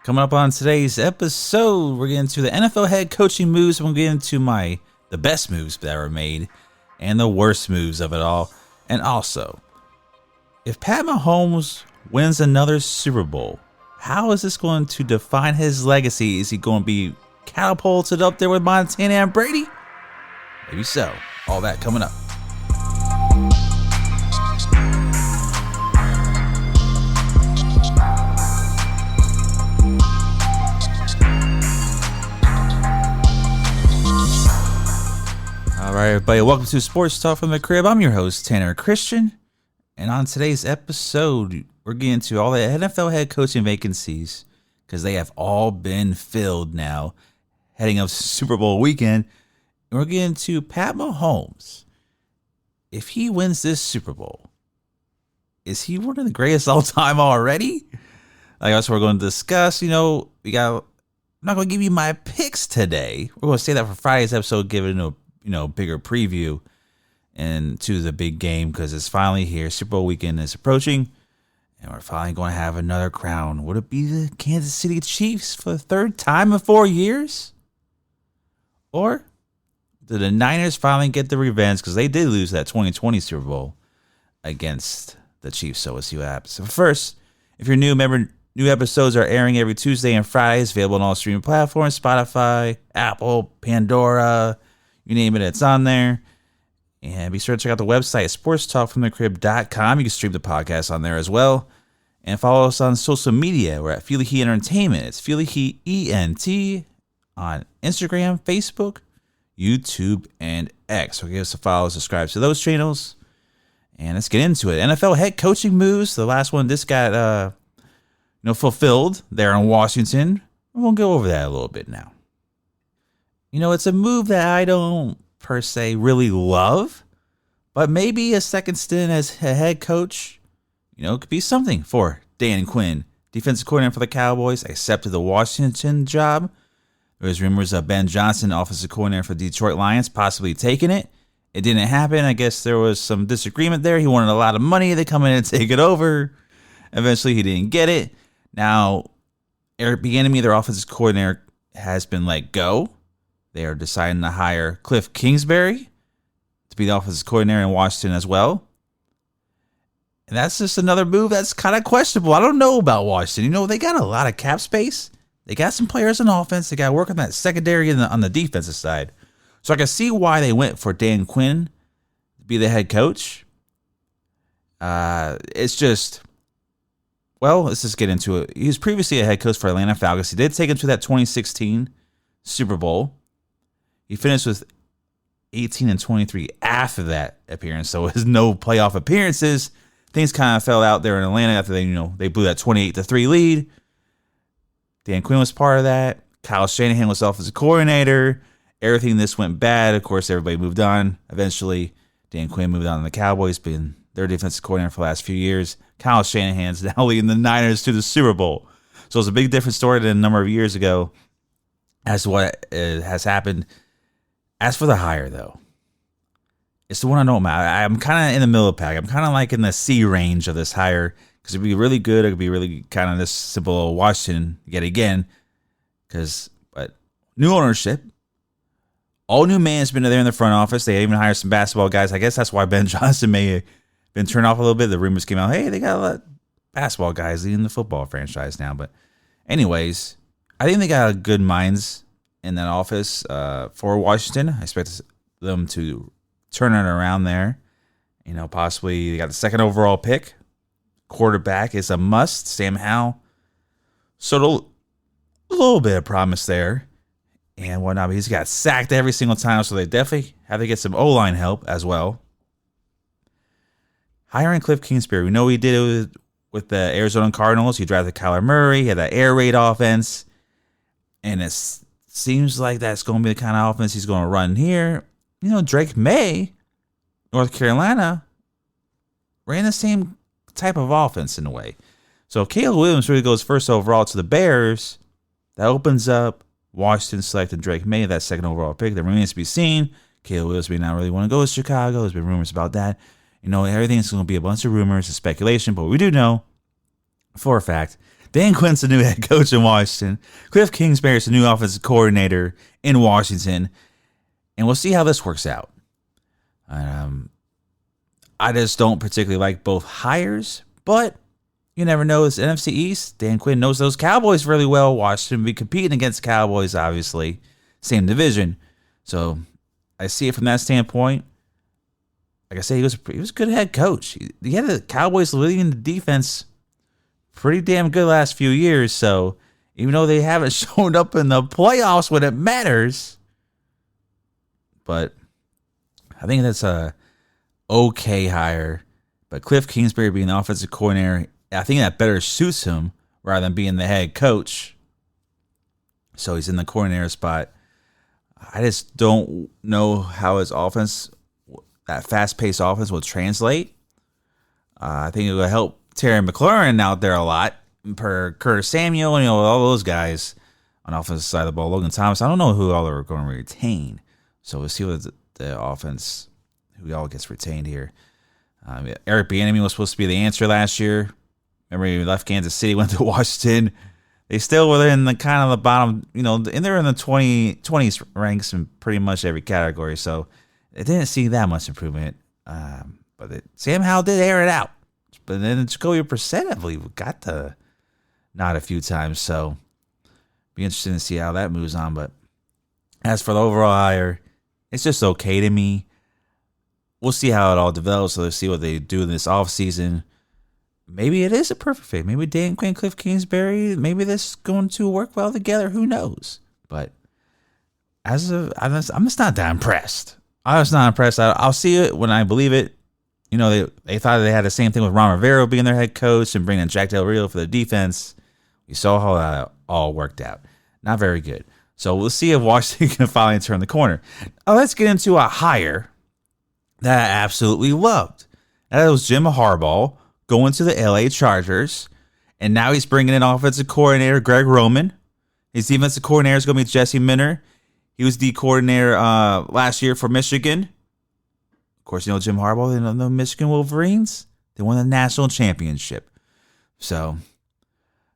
Coming up on today's episode, we're getting to the NFL head coaching moves. We're getting to the best moves that were made and the worst moves of it all. And also, if Pat Mahomes wins another Super Bowl, how is this going to define his legacy? Is he going to be catapulted up there with Montana and Brady? Maybe so. All that coming up. All right, everybody, welcome to Sports Talk from the Crib. I'm your host, Tanner Christian, and on today's episode, we're getting to all the NFL head coaching vacancies because they have all been filled now, heading up to Super Bowl weekend. And we're getting to Pat Mahomes. If he wins this Super Bowl, is he one of the greatest all time already? That's what we're going to discuss. I'm not going to give you my picks today. We're going to say that for Friday's episode, giving a bigger preview and to the big game because it's finally here. Super Bowl weekend is approaching, and we're finally going to have another crown. Would it be the Kansas City Chiefs for the third time in 4 years? Or did the Niners finally get the revenge because they did lose that 2020 Super Bowl against the Chiefs? So we'll see what happens. So first, if you're new, remember new episodes are airing every Tuesday and Fridays, available on all streaming platforms, Spotify, Apple, Pandora, you name it, it's on there. And be sure to check out the website, sportstalkfromthecrib.com. You can stream the podcast on there as well. And follow us on social media. We're at Feely Heat Entertainment. It's Feely Heat ENT on Instagram, Facebook, YouTube, and X. So give us a follow, subscribe to those channels. And let's get into it. NFL head coaching moves. The last one, this got fulfilled there in Washington. We'll go over that a little bit now. It's a move that I don't, per se, really love. But maybe a second stint as a head coach, could be something for Dan Quinn. Defensive coordinator for the Cowboys, accepted the Washington job. There was rumors of Ben Johnson, offensive coordinator for the Detroit Lions, possibly taking it. It didn't happen. I guess there was some disagreement there. He wanted a lot of money to come in and take it over. Eventually, he didn't get it. Now, Eric Bieniemy, their offensive coordinator, has been let go. They are deciding to hire Cliff Kingsbury to be the offensive coordinator in Washington as well. And that's just another move that's kind of questionable. I don't know about Washington. They got a lot of cap space. They got some players on offense. They got to work on that secondary on the defensive side. So I can see why they went for Dan Quinn to be the head coach. It's just, let's just get into it. He was previously a head coach for Atlanta Falcons. He did take him to that 2016 Super Bowl. He finished with 18-23 after that appearance, so his no playoff appearances. Things kind of fell out there in Atlanta after they blew that 28-3 lead. Dan Quinn was part of that. Kyle Shanahan was offensive coordinator. Everything this went bad. Of course, everybody moved on. Eventually, Dan Quinn moved on to the Cowboys, been their defensive coordinator for the last few years. Kyle Shanahan's now leading the Niners to the Super Bowl. So it's a big different story than a number of years ago as to what has happened. As for the hire, though, it's the one I know about. I'm kind of in the middle of the pack. I'm kind of like in the C range of this hire because it could be really good. It could be really kind of this simple Washington yet again. But new ownership, all new management there in the front office. They even hired some basketball guys. I guess that's why Ben Johnson may have been turned off a little bit. The rumors came out, hey, they got a lot of basketball guys leading the football franchise now. But anyways, I think they got good minds in that office for Washington. I expect them to turn it around there. Possibly they got the second overall pick. Quarterback is a must. Sam Howell. So a little bit of promise there and whatnot. But he's got sacked every single time, so they definitely have to get some O-line help as well. Hiring Cliff Kingsbury. We know he did it with the Arizona Cardinals. He drafted Kyler Murray. He had that air raid offense. And it seems like that's going to be the kind of offense he's going to run here. Drake May, North Carolina, ran the same type of offense in a way. So if Caleb Williams really goes first overall to the Bears, that opens up Washington selected Drake May, that second overall pick. That remains to be seen. Caleb Williams may not really want to go to Chicago. There's been rumors about that. Everything's going to be a bunch of rumors and speculation, but we do know for a fact Dan Quinn's the new head coach in Washington. Cliff Kingsbury's the new offensive coordinator in Washington. And we'll see how this works out. I just don't particularly like both hires, but you never know. It's NFC East. Dan Quinn knows those Cowboys really well. Washington will be competing against the Cowboys, obviously. Same division. So I see it from that standpoint. Like I say, he was a good head coach. He had the Cowboys leading the defense pretty damn good last few years. So even though they haven't shown up in the playoffs when it matters, but I think that's a okay hire. But Cliff Kingsbury being the offensive coordinator, I think that better suits him rather than being the head coach. So he's in the coordinator spot. I just don't know how his offense, that fast-paced offense, will translate. I think it will help Terry McLaurin out there a lot, per Curtis Samuel, all those guys on the offensive side of the ball. Logan Thomas, I don't know who all are going to retain. So we'll see what the offense, who all gets retained here. Eric Bieniemy was supposed to be the answer last year. Remember, he left Kansas City, went to Washington. They still were in the kind of the bottom, and they're in the 20s ranks in pretty much every category. So they didn't see that much improvement. But Sam Howell did air it out. But then Jacoby Brissett, I believe, got the nod a few times. So be interesting to see how that moves on. But as for the overall hire, it's just okay to me. We'll see how it all develops. So let's see what they do in this offseason. Maybe it is a perfect fit. Maybe Dan Quinn, Cliff Kingsbury, maybe this is going to work well together. Who knows? But I'm just not that impressed. I was not impressed. I'll see it when I believe it. They thought they had the same thing with Ron Rivera being their head coach and bringing in Jack Del Rio for the defense. We saw how that all worked out. Not very good. So we'll see if Washington can finally turn the corner. Now let's get into a hire that I absolutely loved. That was Jim Harbaugh going to the LA Chargers. And now he's bringing in offensive coordinator Greg Roman. His defensive coordinator is going to be Jesse Minter. He was the coordinator last year for Michigan. Of course, Jim Harbaugh, the Michigan Wolverines. They won the national championship. So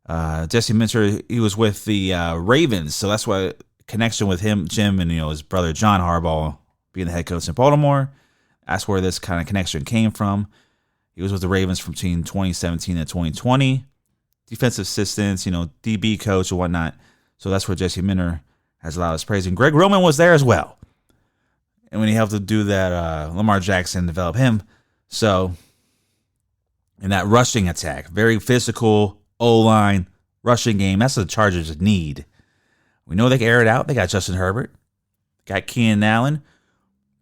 Jesse Minter, he was with the Ravens. So that's why connection with him, Jim, and his brother John Harbaugh being the head coach in Baltimore. That's where this kind of connection came from. He was with the Ravens from between 2017 and 2020. Defensive assistants, DB coach and whatnot. So that's where Jesse Minter has a lot of praise. And Greg Roman was there as well. And when he helped to do that, Lamar Jackson develop him. So, in that rushing attack, very physical O-line rushing game. That's what the Chargers need. We know they can air it out. They got Justin Herbert. Got Keenan Allen.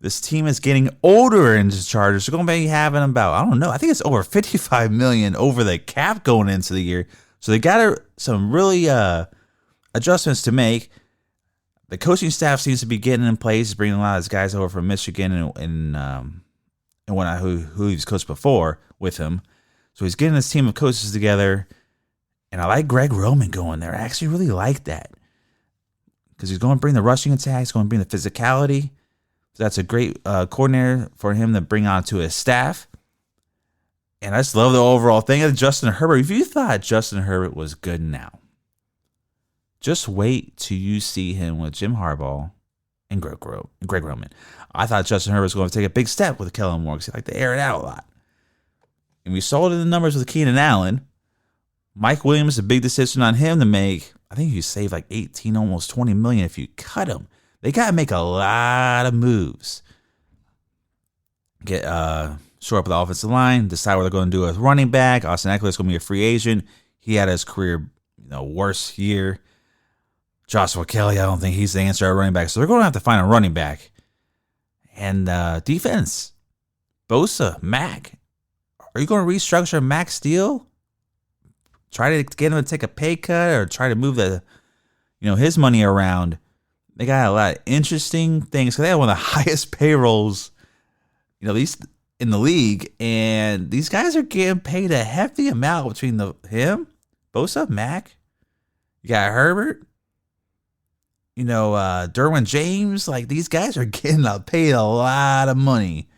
This team is getting older in the Chargers. They're going to be having about, I don't know, I think it's over $55 million over the cap going into the year. So they got some really adjustments to make. The coaching staff seems to be getting in place, bringing a lot of these guys over from Michigan and whatnot, who he's coached before with him. So he's getting this team of coaches together. And I like Greg Roman going there. I actually really like that. Because he's going to bring the rushing attack. He's going to bring the physicality. So that's a great coordinator for him to bring onto his staff. And I just love the overall thing of Justin Herbert. If you thought Justin Herbert was good now, just wait till you see him with Jim Harbaugh and Greg Roman. I thought Justin Herbert was going to take a big step with Kellen Moore because he liked to air it out a lot. And we saw it in the numbers with Keenan Allen. Mike Williams, a big decision on him to make. I think you save like 18, almost 20 million if you cut him. They got to make a lot of moves. Get shore up the offensive line, decide what they're going to do with running back. Austin Eckler is going to be a free agent. He had his career worst year. Joshua Kelly, I don't think he's the answer at running back. So they're going to have to find a running back. And defense, Bosa, Mack. Are you going to restructure Mack's deal? Try to get him to take a pay cut or try to move his money around. They got a lot of interesting things because they have one of the highest payrolls, at least in the league. And these guys are getting paid a hefty amount between him, Bosa, Mack. You got Herbert. Derwin James, these guys are getting paid a lot of money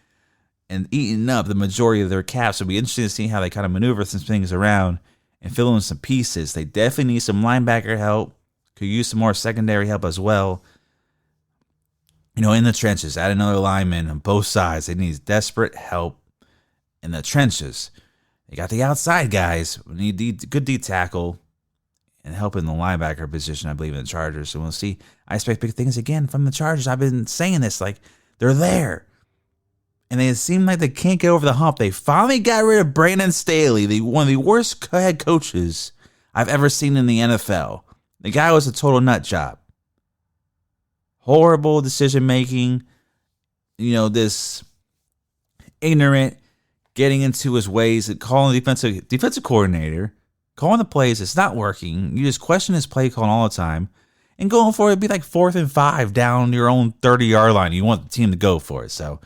and eating up the majority of their caps. So it'll be interesting to see how they kind of maneuver some things around and fill in some pieces. They definitely need some linebacker help. Could use some more secondary help as well. In the trenches, add another lineman on both sides. They need desperate help in the trenches. They got the outside guys. We need good D tackle and help in the linebacker position, I believe, in the Chargers. So we'll see. I expect big things again from the Chargers. I've been saying this, they're there. And they seem like they can't get over the hump. They finally got rid of Brandon Staley, one of the worst head coaches I've ever seen in the NFL. The guy was a total nut job. Horrible decision making. This ignorant, getting into his ways, and calling the defensive coordinator, calling the plays. It's not working. You just question his play calling all the time. And going for it, it'd be 4th and 5 down your own 30-yard line. You want the team to go for it. So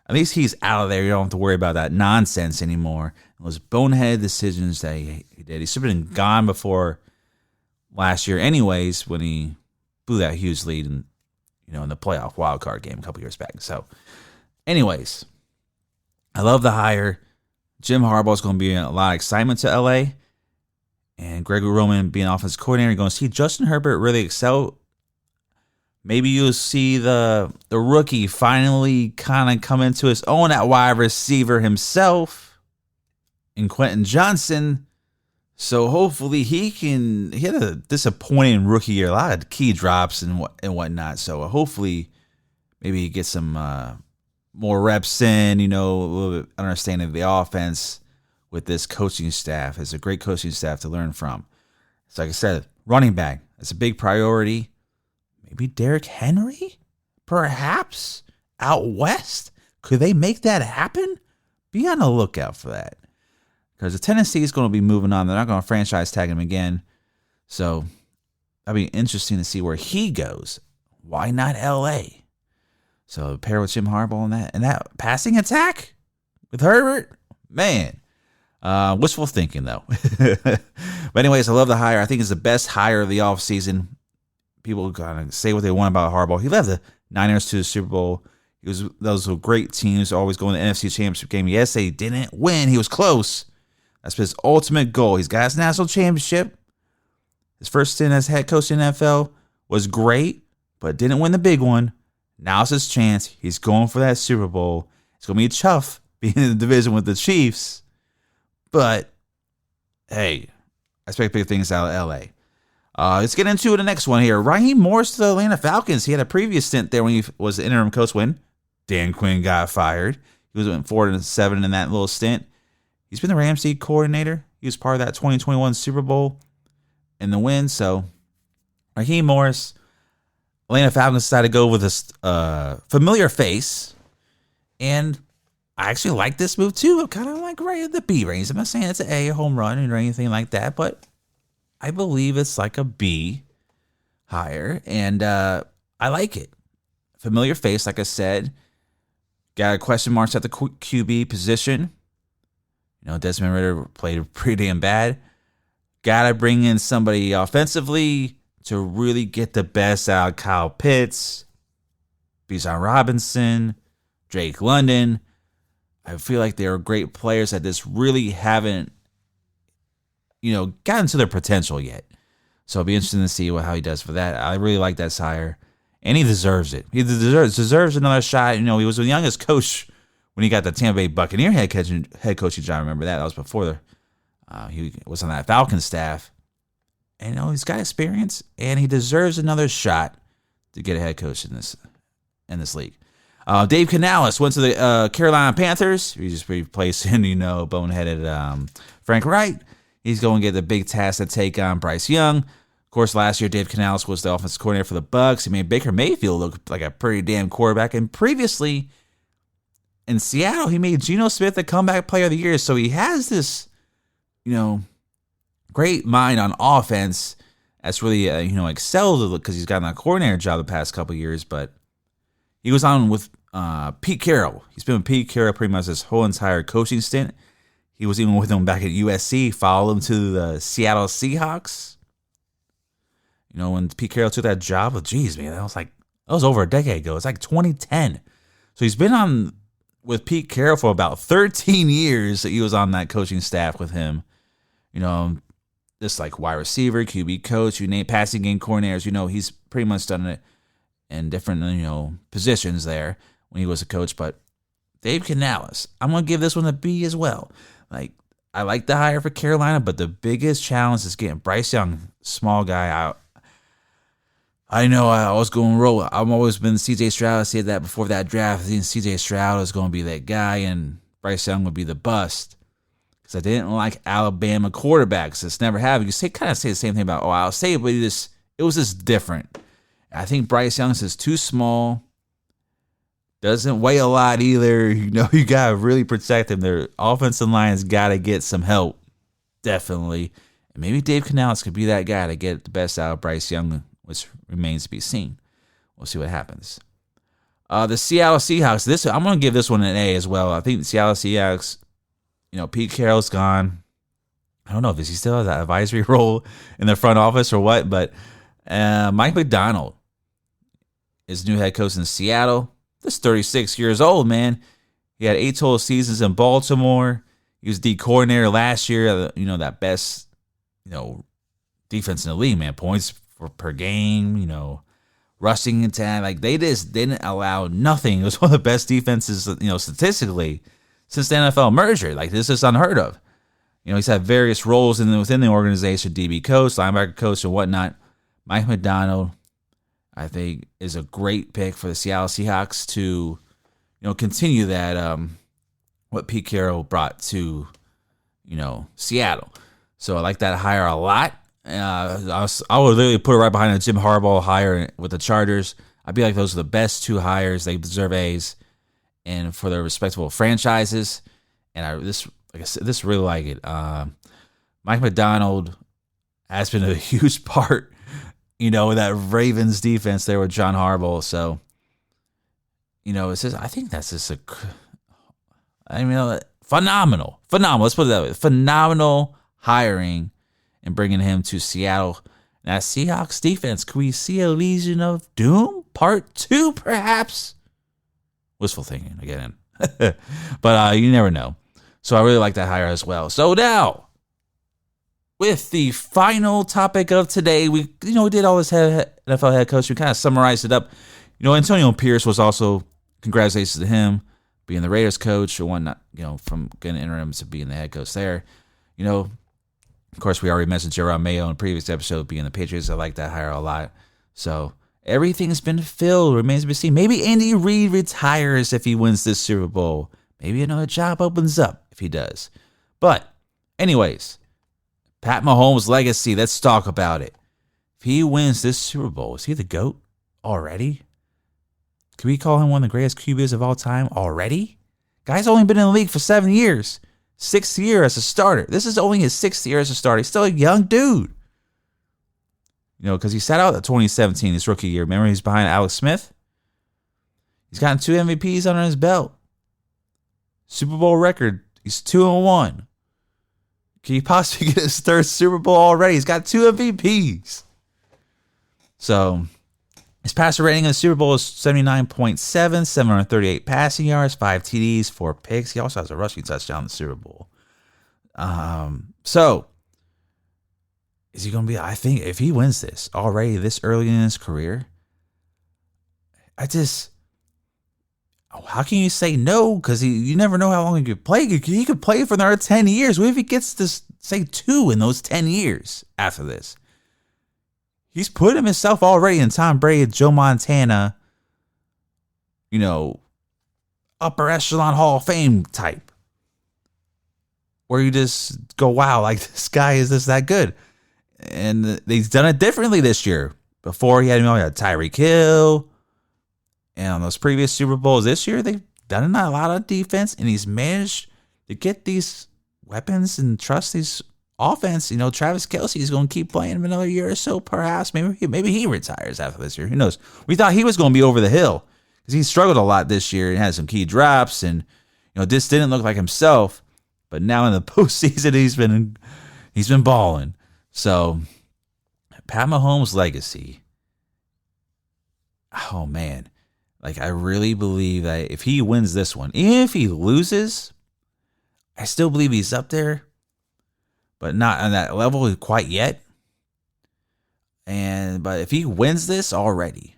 at least he's out of there. You don't have to worry about that nonsense anymore. Those bonehead decisions that he did. He should have been gone before last year anyways, when he blew that huge lead in the playoff wild card game a couple years back. So anyways, I love the hire. Jim Harbaugh is going to be a lot of excitement to LA. And Gregory Roman being offensive coordinator, you're going to see Justin Herbert really excel. Maybe you'll see the rookie finally kind of come into his own at wide receiver himself in Quentin Johnson. So hopefully he had a disappointing rookie year, a lot of key drops and whatnot. So hopefully maybe he gets some more reps in, a little bit understanding of the offense with this coaching staff. It's a great coaching staff to learn from. So like I said, running back, that's a big priority. Maybe Derrick Henry, perhaps, out west. Could they make that happen? Be on the lookout for that. Because the Tennessee is going to be moving on. They're not going to franchise tag him again. So that'll be interesting to see where he goes. Why not L.A.? So pair with Jim Harbaugh and that passing attack with Herbert, man. Wishful thinking, though. But anyways, I love the hire. I think it's the best hire of the offseason. People kind of say what they want about Harbaugh. He led the Niners to the Super Bowl. Those were great teams, always going to the NFC Championship game. Yes, they didn't win. He was close. That's his ultimate goal. He's got his national championship. His first stint as head coach in the NFL was great, but didn't win the big one. Now's his chance. He's going for that Super Bowl. It's going to be tough being in the division with the Chiefs. But, hey, I expect big things out of L.A. Let's get into the next one here. Raheem Morris to the Atlanta Falcons. He had a previous stint there when he was the interim coach when Dan Quinn got fired. He was 4-7 in that little stint. He's been the Rams coordinator. He was part of that 2021 Super Bowl in the win. So, Raheem Morris, Atlanta Falcons decided to go with a familiar face. And I actually like this move too. I'm kind of like right at the B range. I'm not saying it's a home run or anything like that, but I believe it's like a B hire. And I like it. Familiar face, like I said. Got a question marks at the QB position. Desmond Ridder played pretty damn bad. Got to bring in somebody offensively to really get the best out of Kyle Pitts, Bijan Robinson, Drake London. I feel like they are great players that just really haven't, gotten to their potential yet. So it'll be interesting to see how he does for that. I really like that hire, and he deserves it. He deserves another shot. He was the youngest coach when he got the Tampa Bay Buccaneer head coaching job. Remember that? That was before he was on that Falcons staff. And he's got experience, and he deserves another shot to get a head coach in this league. Dave Canales went to the Carolina Panthers. He's just replacing, boneheaded Frank Wright. He's going to get the big task to take on Bryce Young. Of course, last year, Dave Canales was the offensive coordinator for the Bucs. He made Baker Mayfield look like a pretty damn quarterback. And previously, in Seattle, he made Geno Smith the comeback player of the year. So he has this, great mind on offense. That's really, excelled because he's gotten a coordinator job the past couple of years. But he was on with Pete Carroll. He's been with Pete Carroll pretty much his whole entire coaching stint. He was even with him back at USC, followed him to the Seattle Seahawks. When Pete Carroll took that job, that was over a decade ago. It's like 2010. So he's been on with Pete Carroll for about 13 years that he was on that coaching staff with him. just like wide receiver, QB coach, you name passing game coordinators. He's pretty much done it in different positions there when he was a coach. But Dave Canales, I'm gonna give this one a B as well. Like, I like the hire for Carolina, but the biggest challenge is getting Bryce Young, small guy, out. I know I was going to roll. I've always been C.J. Stroud. I said that before that draft. I think C.J. Stroud is going to be that guy, and Bryce Young would be the bust. Because I didn't like Alabama quarterbacks. It's never happened. You kind of say the same thing about Ohio State, but it was just different. I think Bryce Young is too small. Doesn't weigh a lot either. You got to really protect him. Their offensive line's got to get some help. Definitely. And maybe Dave Canales could be that guy to get the best out of Bryce Young, which remains to be seen. We'll see what happens. The Seattle Seahawks. I'm going to give this one an A as well. I think the Seattle Seahawks, Pete Carroll's gone. I don't know if he still has that advisory role in the front office or what, but Mike Macdonald is new head coach in Seattle. This 36 years old, man. He had 8 total seasons in Baltimore. He was D coordinator last year. That best, defense in the league, man. Points per game, rushing attack. Like, they just didn't allow nothing. It was one of the best defenses, statistically since the NFL merger. Like, this is unheard of. He's had various roles within the organization, DB coach, linebacker coach, and whatnot. Mike Macdonald, I think, is a great pick for the Seattle Seahawks to, continue that what Pete Carroll brought to, Seattle. So I like that hire a lot. I would literally put it right behind the Jim Harbaugh hire with the Chargers. I'd be like, those are the best 2 hires. They deserve A's, and for their respectable franchises. And I really like it. Mike Macdonald has been a huge part, that Ravens defense there with John Harbaugh. So, it's just, I think that's just phenomenal. Let's put it that way. Phenomenal hiring and bringing him to Seattle. That Seahawks defense, could we see a Legion of Doom Part 2, perhaps? Wishful thinking again. But you never know. So I really like that hire as well. So now, with the final topic of today, we did all this NFL head coach. We kind of summarized it up. Antonio Pierce was also, congratulations to him, being the Raiders coach or whatnot, from getting interim to being the head coach there. Of course, we already mentioned Jerome Mayo in the previous episode being the Patriots. I like that hire a lot. So everything's been filled. Remains to be seen. Maybe Andy Reid retires if he wins this Super Bowl. Maybe another job opens up if he does. But anyways, Pat Mahomes' legacy. Let's talk about it. If he wins this Super Bowl, is he the GOAT already? Can we call him one of the greatest QBs of all time already? Guy's only been in the league for 7 years. 6th year as a starter. This is only his 6th year as a starter. He's still a young dude. Because he sat out at 2017, his rookie year. Remember, he's behind Alex Smith? He's gotten 2 MVPs under his belt. Super Bowl record, he's 2-1. Can he possibly get his 3rd Super Bowl already? He's got 2 MVPs. So, his passer rating in the Super Bowl is 79.7, 738 passing yards, 5 TDs, 4 picks. He also has a rushing touchdown in the Super Bowl. So, is he going to be, I think, if he wins this already this early in his career, how can you say no? Because you never know how long he could play. He could play for another 10 years. What if he gets to, say, 2 in those 10 years after this? He's put himself already in Tom Brady, Joe Montana, upper echelon Hall of Fame type. Where you just go, wow, like, this guy is just that good. And they've done it differently this year. Before he had Tyreek Hill. And on those previous Super Bowls this year, they've done a lot of defense. And he's managed to get these weapons and trust these offense. Travis Kelce is going to keep playing him another year or so, perhaps. Maybe he retires after this year. Who knows? We thought he was going to be over the hill because he struggled a lot this year and had some key drops. And, this didn't look like himself. But now in the postseason, he's been balling. So, Pat Mahomes' legacy. Oh, man. Like, I really believe that if he wins this one, even if he loses, I still believe he's up there. but not on that level quite yet. But if he wins this already,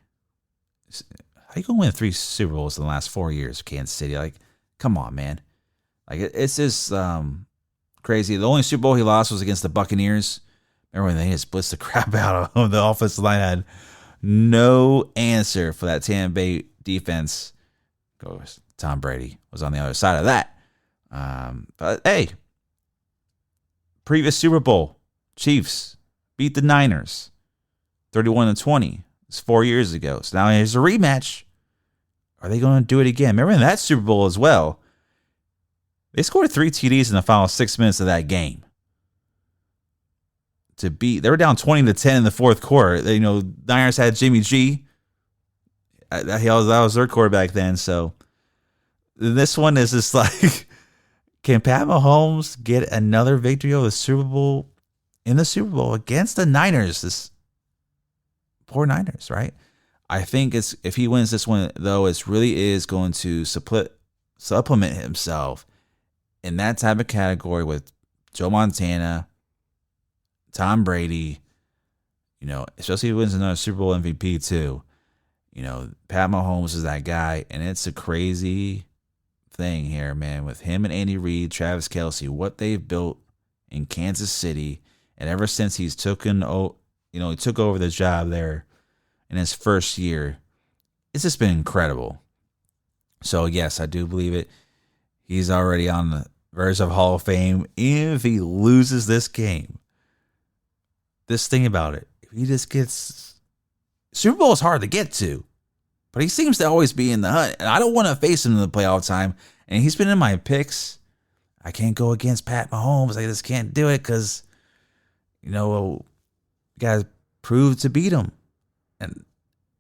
how you gonna win 3 Super Bowls in the last 4 years, Kansas City? Like, come on, man. Like, it's just crazy. The only Super Bowl he lost was against the Buccaneers. Remember when they just blitzed the crap out of him? The offensive line had no answer for that Tampa Bay defense. Of course, Tom Brady was on the other side of that. But hey, previous Super Bowl, Chiefs beat the Niners 31-20. It's 4 years ago. So now here's a rematch. Are they going to do it again? Remember in that Super Bowl as well, they scored 3 TDs in the final 6 minutes of that game. They were down 20-10 in the fourth quarter. Niners had Jimmy G. That was their quarterback then. So this one is just like, can Pat Mahomes get another victory over the Super Bowl in the Super Bowl against the Niners? This poor Niners, right? I think if he wins this one, though, it really is going to supplement himself in that type of category with Joe Montana, Tom Brady, especially if he wins another Super Bowl MVP too. Pat Mahomes is that guy, and it's a crazy thing here, man, with him and Andy Reid, Travis Kelce, what they've built in Kansas City, and ever since he took over the job there in his first year, it's just been incredible. So yes, I do believe it. He's already on the verge of Hall of Fame. Even if he loses this game, just think about it. If he just gets Super Bowl is hard to get to, but he seems to always be in the hunt. And I don't want to face him in the playoff time. And he's been in my picks. I can't go against Pat Mahomes. I just can't do it because, you got to prove to beat him.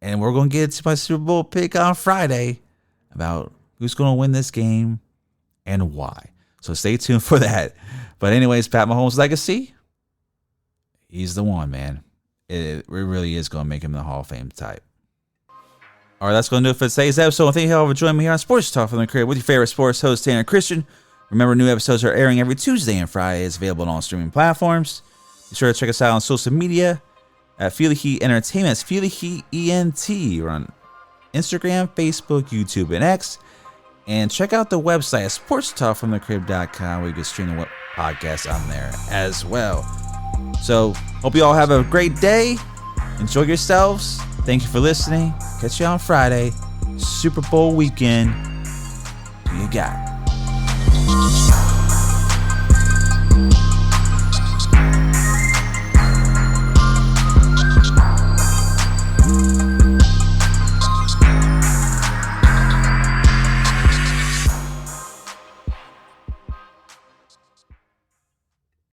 And we're going to get to my Super Bowl pick on Friday about who's going to win this game and why. So stay tuned for that. But anyways, Pat Mahomes' legacy, he's the one, man. It really is going to make him the Hall of Fame type. All right, that's going to do it for today's episode. Thank you all for joining me here on Sports Talk from the Crib with your favorite sports host, Tanner Christian. Remember, new episodes are airing every Tuesday and Friday. It's available on all streaming platforms. Be sure to check us out on social media at Feel the Heat Entertainment. It's Feel the Heat ENT. We're on Instagram, Facebook, YouTube, and X. And check out the website at sportstalkfromthecrib.com where you can stream the podcast on there as well. So, hope you all have a great day. Enjoy yourselves. Thank you for listening. Catch you on Friday. Super Bowl weekend. You got it.